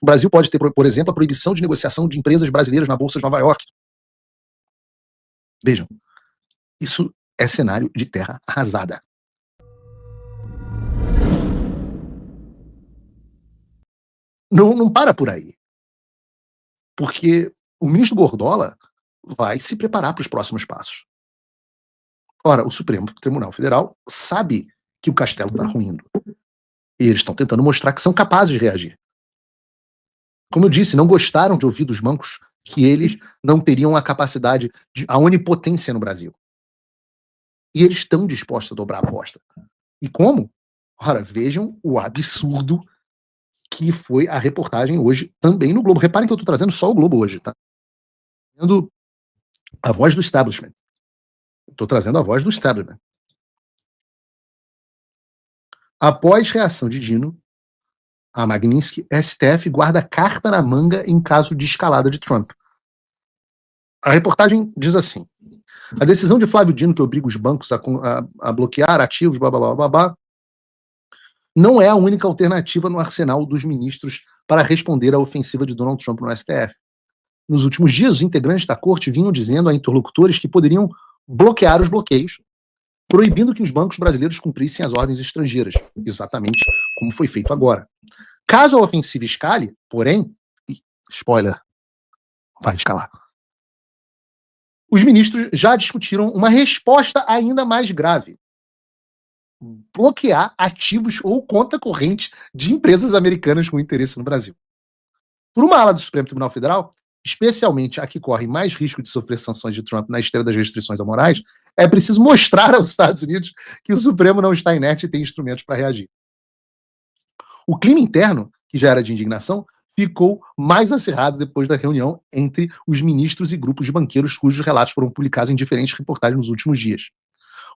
O Brasil pode ter, por exemplo, a proibição de negociação de empresas brasileiras na Bolsa de Nova York. Vejam, isso é cenário de terra arrasada. Não para por aí. Porque o ministro Gordola vai se preparar para os próximos passos. Ora, o Supremo Tribunal Federal sabe que o castelo está ruindo. E eles estão tentando mostrar que são capazes de reagir. Como eu disse, não gostaram de ouvir dos bancos que eles não teriam a capacidade, a onipotência no Brasil. E eles estão dispostos a dobrar a aposta. E como? Ora, vejam o absurdo que foi a reportagem hoje também no Globo. Reparem que eu estou trazendo só o Globo hoje, tá? Trazendo a voz do establishment. Estou trazendo a voz do establishment. Após reação de Dino, a Magnitsky, STF guarda carta na manga em caso de escalada de Trump. A reportagem diz assim: a decisão de Flávio Dino, que obriga os bancos a bloquear ativos, blá, blá, blá, blá, blá, não é a única alternativa no arsenal dos ministros para responder à ofensiva de Donald Trump no STF. Nos últimos dias, os integrantes da corte vinham dizendo a interlocutores que poderiam bloquear os bloqueios, proibindo que os bancos brasileiros cumprissem as ordens estrangeiras, exatamente como foi feito agora. Caso a ofensiva escale, porém, spoiler, vai escalar. Os ministros já discutiram uma resposta ainda mais grave: bloquear ativos ou conta corrente de empresas americanas com interesse no Brasil. Por uma ala do Supremo Tribunal Federal, especialmente a que corre mais risco de sofrer sanções de Trump na esteira das restrições morais, é preciso mostrar aos Estados Unidos que o Supremo não está inerte e tem instrumentos para reagir. O clima interno, que já era de indignação, ficou mais acirrado depois da reunião entre os ministros e grupos de banqueiros cujos relatos foram publicados em diferentes reportagens nos últimos dias.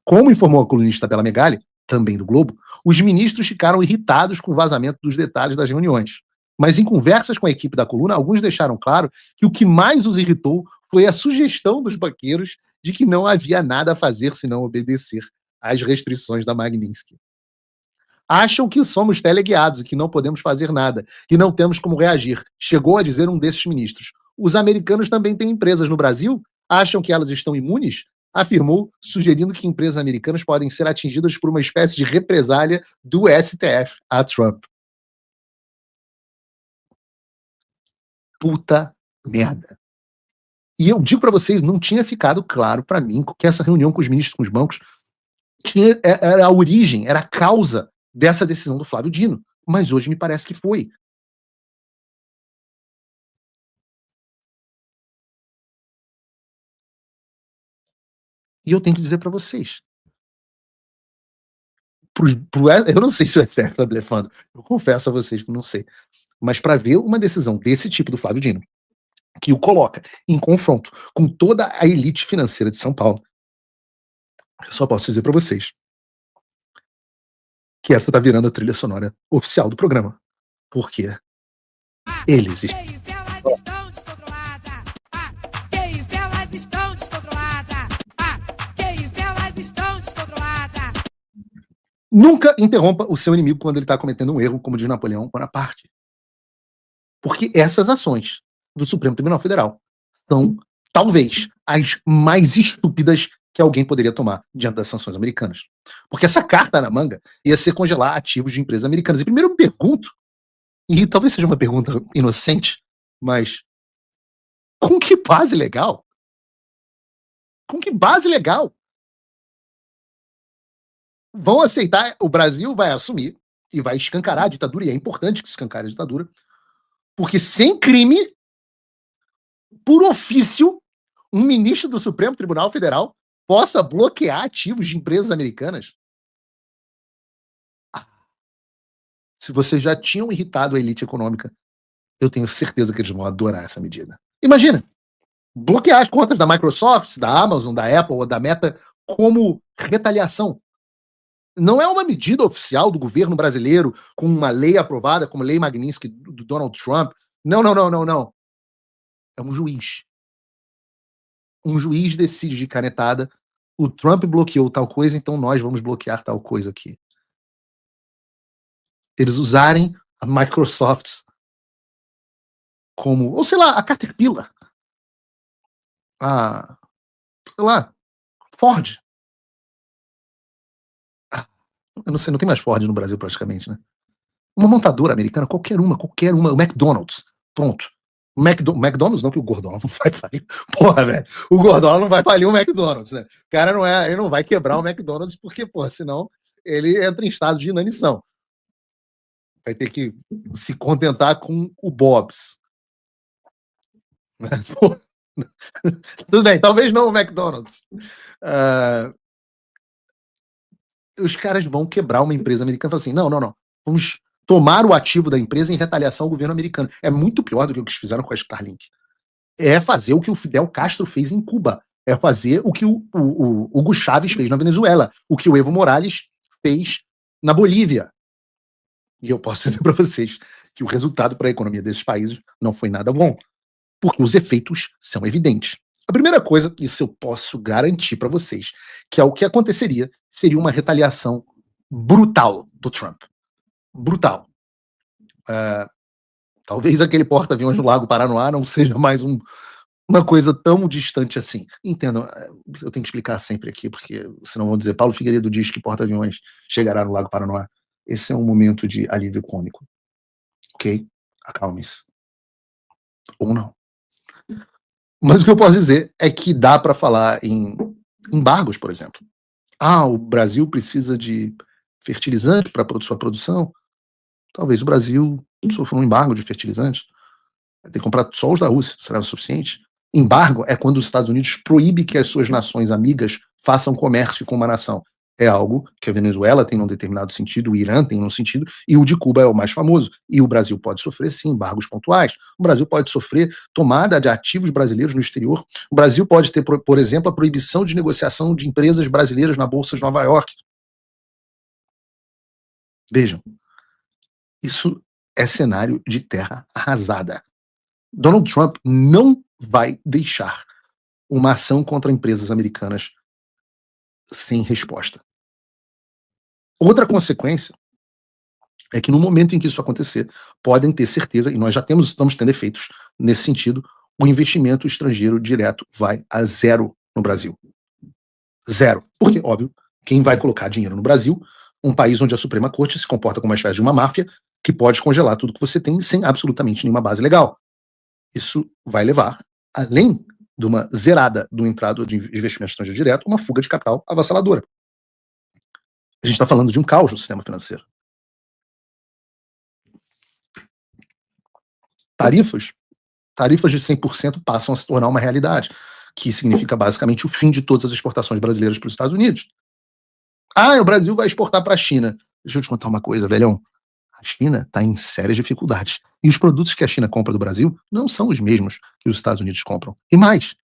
Como informou a colunista Bela Megali, também do Globo, os ministros ficaram irritados com o vazamento dos detalhes das reuniões. Mas em conversas com a equipe da coluna, alguns deixaram claro que o que mais os irritou foi a sugestão dos banqueiros de que não havia nada a fazer senão obedecer às restrições da Magnitsky. Acham que somos teleguiados e que não podemos fazer nada, que não temos como reagir, chegou a dizer um desses ministros. Os americanos também têm empresas no Brasil? Acham que elas estão imunes? Afirmou, sugerindo que empresas americanas podem ser atingidas por uma espécie de represália do STF a Trump. Puta merda. E eu digo para vocês, não tinha ficado claro para mim que essa reunião com os ministros, com os bancos, era a origem, era a causa dessa decisão do Flávio Dino. Mas hoje me parece que foi. E eu tenho que dizer para vocês, eu não sei se o STF está blefando, eu confesso a vocês que não sei, mas para ver uma decisão desse tipo do Flávio Dino, que o coloca em confronto com toda a elite financeira de São Paulo, eu só posso dizer para vocês que essa tá virando a trilha sonora oficial do programa, porque eles nunca interrompa o seu inimigo quando ele está cometendo um erro, como diz Napoleão Bonaparte. Porque essas ações do Supremo Tribunal Federal são, talvez, as mais estúpidas que alguém poderia tomar diante das sanções americanas. Porque essa carta na manga ia ser congelar ativos de empresas americanas. E primeiro eu pergunto, e talvez seja uma pergunta inocente, mas com que base legal? Com que base legal? Vão aceitar, o Brasil vai assumir e vai escancarar a ditadura, e é importante que escancare a ditadura, porque sem crime, por ofício, um ministro do Supremo Tribunal Federal possa bloquear ativos de empresas americanas. Se vocês já tinham irritado a elite econômica, eu tenho certeza que eles vão adorar essa medida. Imagina, bloquear as contas da Microsoft, da Amazon, da Apple ou da Meta como retaliação. Não é uma medida oficial do governo brasileiro com uma lei aprovada, como a Lei Magnitsky do Donald Trump. Não. É um juiz. Um juiz decide de canetada, o Trump bloqueou tal coisa, então nós vamos bloquear tal coisa aqui. Eles usarem a Microsoft como, ou sei lá, a Caterpillar, a, sei lá, Ford. Ah, eu não sei, não tem mais Ford no Brasil praticamente, né? Uma montadora americana, qualquer uma, o McDonald's, pronto. McDonald's não, que o Gordola não vai falir. Porra, velho, o Gordola não vai falir o McDonald's, né? O cara não é, ele não vai quebrar o McDonald's porque, porra, senão ele entra em estado de inanição. Vai ter que se contentar com o Bob's. Né? Tudo bem, talvez não o McDonald's. Os caras vão quebrar uma empresa americana e falar assim: não. Vamos tomar o ativo da empresa em retaliação ao governo americano. É muito pior do que o que eles fizeram com a Starlink. É fazer o que o Fidel Castro fez em Cuba. É fazer o que o Hugo Chávez fez na Venezuela. O que o Evo Morales fez na Bolívia. E eu posso dizer para vocês que o resultado para a economia desses países não foi nada bom, porque os efeitos são evidentes. A primeira coisa, isso eu posso garantir para vocês, que é o que aconteceria, seria uma retaliação brutal do Trump. Brutal. Talvez aquele porta-aviões no Lago Paranoá não seja mais uma coisa tão distante assim. Entendam, eu tenho que explicar sempre aqui, porque senão vão dizer, Paulo Figueiredo diz que porta-aviões chegará no Lago Paranoá. Esse é um momento de alívio cômico. Ok? Acalme-se. Ou não. Mas o que eu posso dizer é que dá para falar em embargos, por exemplo. O Brasil precisa de fertilizante para sua produção. Talvez o Brasil sofra um embargo de fertilizantes. Vai ter que comprar só os da Rússia, será o suficiente? Embargo é quando os Estados Unidos proíbe que as suas nações amigas façam comércio com uma nação. É algo que a Venezuela tem num determinado sentido, o Irã tem num sentido, e o de Cuba é o mais famoso. E o Brasil pode sofrer, sim, embargos pontuais. O Brasil pode sofrer tomada de ativos brasileiros no exterior. O Brasil pode ter, por exemplo, a proibição de negociação de empresas brasileiras na Bolsa de Nova York. Vejam, isso é cenário de terra arrasada. Donald Trump não vai deixar uma ação contra empresas americanas sem resposta. Outra consequência é que no momento em que isso acontecer, podem ter certeza, e nós já estamos tendo efeitos nesse sentido, o investimento estrangeiro direto vai a zero no Brasil. Zero. Porque, óbvio, quem vai colocar dinheiro no Brasil, um país onde a Suprema Corte se comporta como uma espécie de uma máfia, que pode congelar tudo que você tem sem absolutamente nenhuma base legal. Isso vai levar, além de uma zerada do entrada de investimento estrangeiro direto, uma fuga de capital avassaladora. A gente está falando de um caos no sistema financeiro. Tarifas de 100% passam a se tornar uma realidade, que significa basicamente o fim de todas as exportações brasileiras para os Estados Unidos. O Brasil vai exportar para a China. Deixa eu te contar uma coisa, velhão. A China está em sérias dificuldades. E os produtos que a China compra do Brasil não são os mesmos que os Estados Unidos compram. E mais,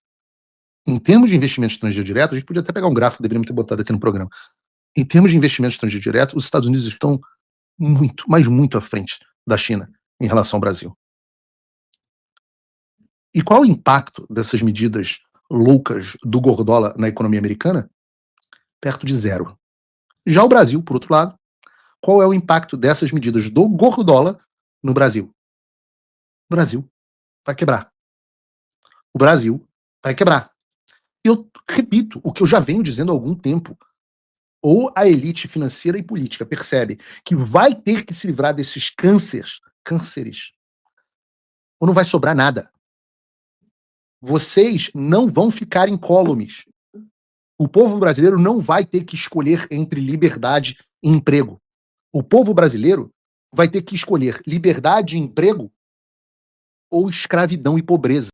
em termos de investimento estrangeiro direto, a gente podia até pegar um gráfico, deveríamos ter botado aqui no programa. Em termos de investimento estrangeiro direto, os Estados Unidos estão muito, mas muito à frente da China em relação ao Brasil. E qual o impacto dessas medidas loucas do Gordola na economia americana? Perto de zero. Já o Brasil, por outro lado, qual é o impacto dessas medidas do Gordola no Brasil? O Brasil vai quebrar. O Brasil vai quebrar. Eu repito o que eu já venho dizendo há algum tempo. Ou a elite financeira e política percebe que vai ter que se livrar desses cânceres, ou não vai sobrar nada. Vocês não vão ficar incólumes. O povo brasileiro não vai ter que escolher entre liberdade e emprego. O povo brasileiro vai ter que escolher liberdade e emprego ou escravidão e pobreza.